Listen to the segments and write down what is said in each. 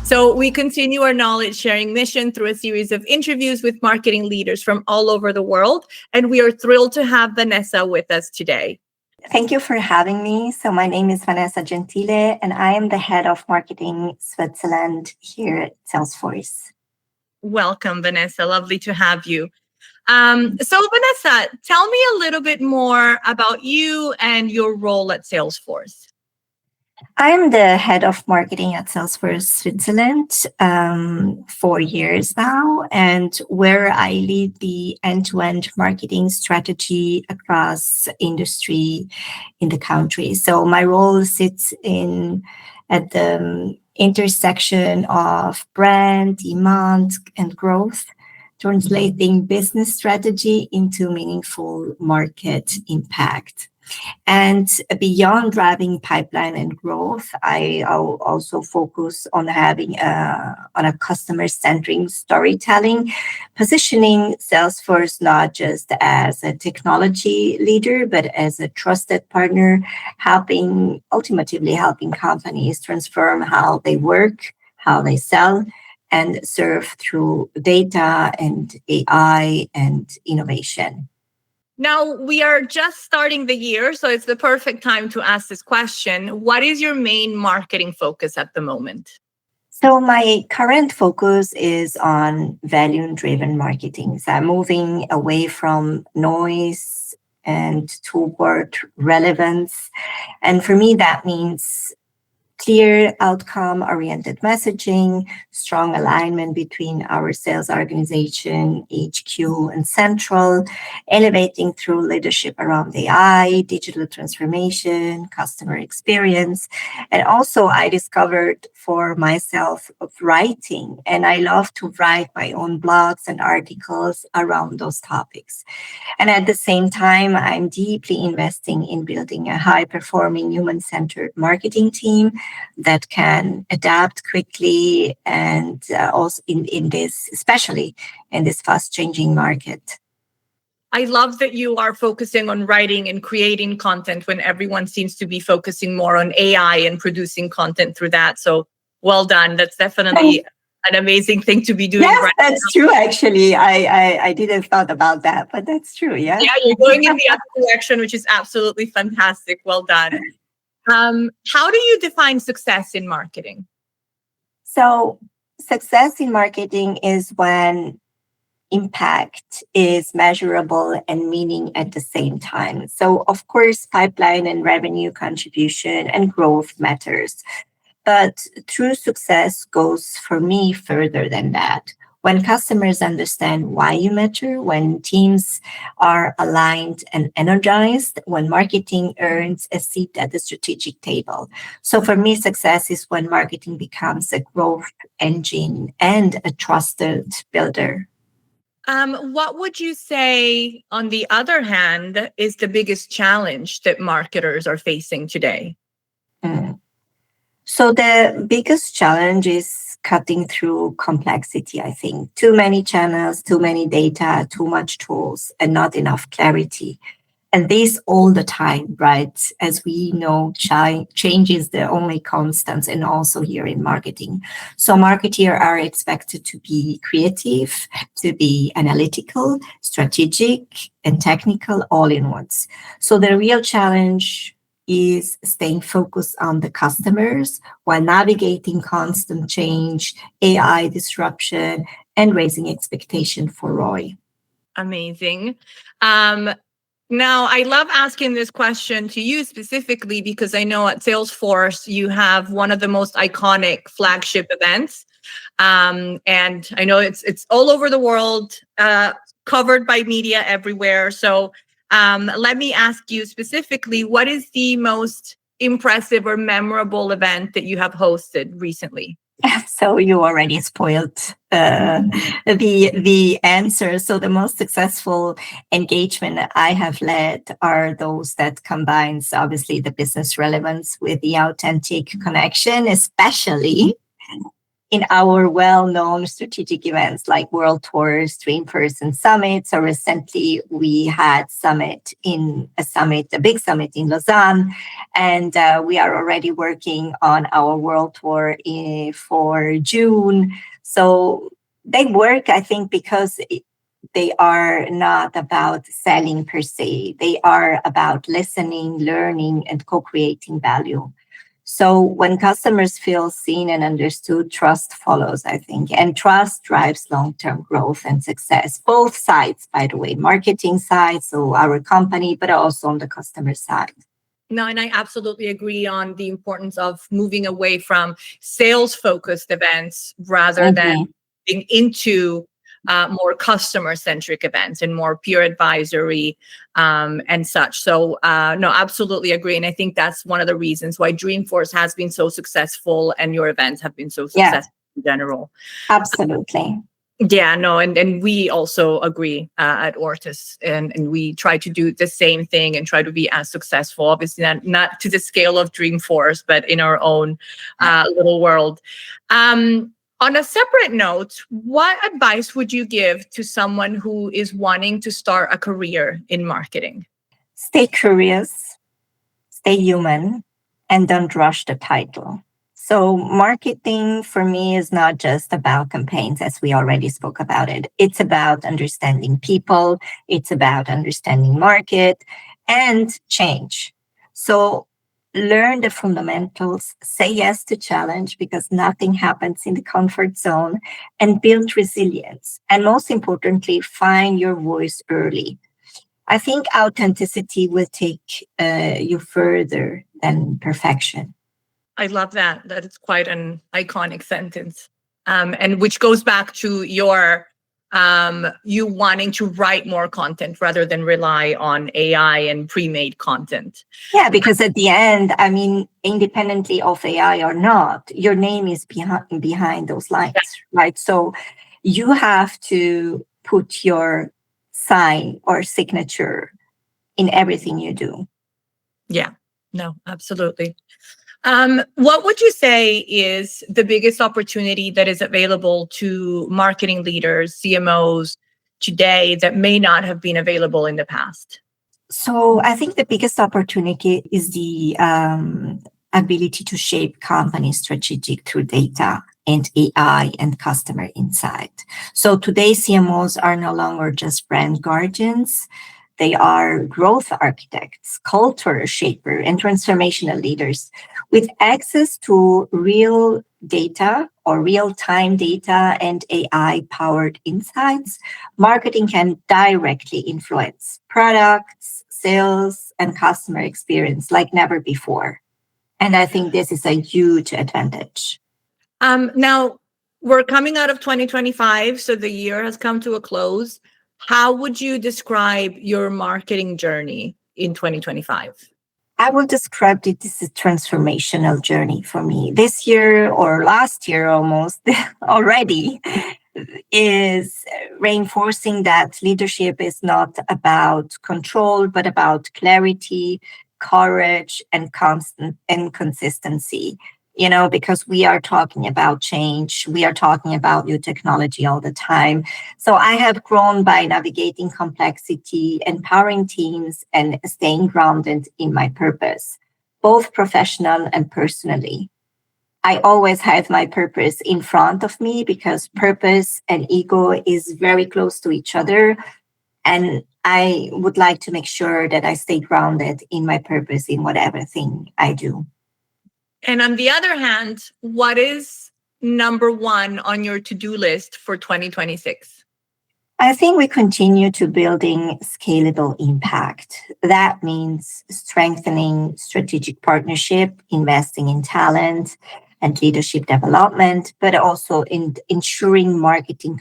So we continue our knowledge sharing mission through a series of interviews with marketing leaders from all over the world. And we are thrilled to have Vanessa with us today. Thank you for having me. So my name is Vanessa Gentile, and I am the head of marketing Switzerland here at Salesforce. Welcome, Vanessa. Lovely to have you. So Vanessa, tell me a little bit more about you and your role at Salesforce. I'm the head of marketing at Salesforce Switzerland 4 years now, and where I lead the end-to-end marketing strategy across industry in the country. So my role sits at the intersection of brand, demand, and growth, translating business strategy into meaningful market impact. And beyond driving pipeline and growth, I'll also focus on having a customer-centric storytelling, positioning Salesforce not just as a technology leader, but as a trusted partner, ultimately helping companies transform how they work, how they sell, and serve through data and AI and innovation. Now, we are just starting the year, so it's the perfect time to ask this question. What is your main marketing focus at the moment? So my current focus is on value-driven marketing. So I'm moving away from noise and toward relevance. And for me, that means clear outcome-oriented messaging, strong alignment between our sales organization, HQ, and central, elevating through leadership around AI, digital transformation, customer experience. And also I discovered for myself of writing, and I love to write my own blogs and articles around those topics. And at the same time, I'm deeply investing in building a high-performing, human-centered marketing team that can adapt quickly and also in this, especially in this fast-changing market. I love that you are focusing on writing and creating content when everyone seems to be focusing more on AI and producing content through that. So well done. That's definitely an amazing thing to be doing. Yes, right that's now. true. Actually, I didn't thought about that, but that's true. Yeah. Yeah, you're going in the other direction, which is absolutely fantastic. Well done. How do you define success in marketing? So success in marketing is when impact is measurable and meaning at the same time. So of course, pipeline and revenue contribution and growth matters. But true success goes for me further than that. When customers understand why you matter, when teams are aligned and energized, when marketing earns a seat at the strategic table. So for me, success is when marketing becomes a growth engine and a trusted builder. What would you say, on the other hand, is the biggest challenge that marketers are facing today? So the biggest challenge is cutting through complexity, I think. Too many channels, too many data, too much tools, and not enough clarity. And this all the time, right? As we know, change is the only constant, and also here in marketing. So marketers are expected to be creative, to be analytical, strategic, and technical all in once. So the real challenge is staying focused on the customers while navigating constant change, AI disruption, and raising expectation for ROI. Amazing. Now, I love asking this question to you specifically because I know at Salesforce, you have one of the most iconic flagship events. And I know it's all over the world, covered by media everywhere. So let me ask you specifically, what is the most impressive or memorable event that you have hosted recently? So you already spoiled the answer. So the most successful engagement I have led are those that combines obviously the business relevance with the authentic connection, especially in our well-known strategic events like World Tours, Dreamforce, and summits. So recently we had a big summit in Lausanne, and we are already working on our World Tour for June. So they work, I think, because they are not about selling per se. They are about listening, learning, and co-creating value. So when customers feel seen and understood, trust follows, I think. And trust drives long-term growth and success. Both sides, by the way, marketing side, so our company, but also on the customer side. No, and I absolutely agree on the importance of moving away from sales-focused events rather than being into more customer-centric events and more peer advisory and such. So, no, absolutely agree. And I think that's one of the reasons why Dreamforce has been so successful and your events have been so successful in general. Absolutely. Yeah, no, and we also agree at Ortus, and we try to do the same thing and try to be as successful. Obviously, not to the scale of Dreamforce, but in our own little world. On a separate note, what advice would you give to someone who is wanting to start a career in marketing? Stay curious, stay human, and don't rush the title. So marketing for me is not just about campaigns, as we already spoke about it. It's about understanding people. It's about understanding market and change. So learn the fundamentals, say yes to challenge because nothing happens in the comfort zone, and build resilience. And most importantly, find your voice early. I think authenticity will take you further than perfection. I love that. That is quite an iconic sentence. And which goes back to your you wanting to write more content rather than rely on AI and pre-made content. Yeah, because at the end, I mean, independently of AI or not, your name is behind those lines, right? So you have to put your sign or signature in everything you do. Yeah, no, absolutely. What would you say is the biggest opportunity that is available to marketing leaders, CMOs today that may not have been available in the past? So I think the biggest opportunity is the ability to shape company strategic through data and AI and customer insight. So today CMOs are no longer just brand guardians. They are growth architects, culture shaper, and transformational leaders with access to real data or real-time data and AI-powered insights. Marketing can directly influence products, sales, and customer experience like never before. And I think this is a huge advantage. Now, we're coming out of 2025, so the year has come to a close. How would you describe your marketing journey in 2025? I will describe it as a transformational journey for me. This year or last year almost already is reinforcing that leadership is not about control, but about clarity, courage, and constant and consistency. You know, because we are talking about change, we are talking about new technology all the time. So I have grown by navigating complexity, empowering teams, and staying grounded in my purpose, both professional and personally. I always have my purpose in front of me because purpose and ego is very close to each other. And I would like to make sure that I stay grounded in my purpose in whatever thing I do. And on the other hand, what is number one on your to-do list for 2026? I think we continue to building scalable impact. That means strengthening strategic partnership, investing in talent and leadership development, but also in ensuring marketing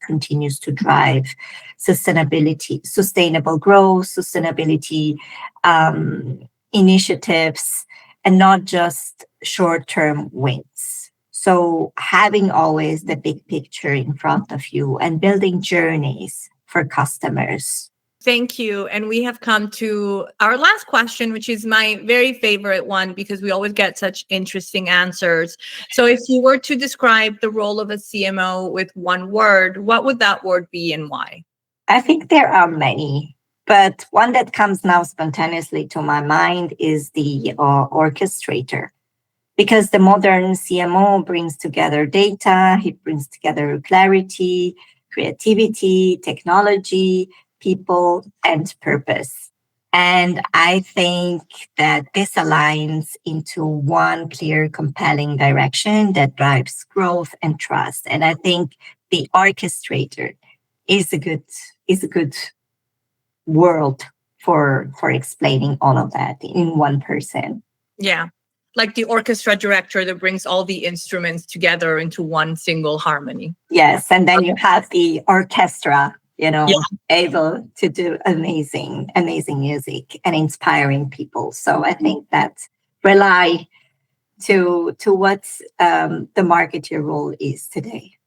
continues to drive sustainable growth, sustainability initiatives, and not just short-term wins. So having always the big picture in front of you and building journeys for customers. Thank you. And we have come to our last question, which is my very favorite one because we always get such interesting answers. So if you were to describe the role of a CMO with one word, what would that word be and why? I think there are many, but one that comes now spontaneously to my mind is the orchestrator. Because the modern CMO brings together data, he brings together clarity, creativity, technology, people, and purpose. And I think that this aligns into one clear, compelling direction that drives growth and trust. And I think the orchestrator is a good is a good world for explaining all of that in one person. Yeah. Like the orchestra director that brings all the instruments together into one single harmony. Yes, and then you have the orchestra, Yeah. able to do amazing music and inspiring people. So I think that rely to what the marketer role is today.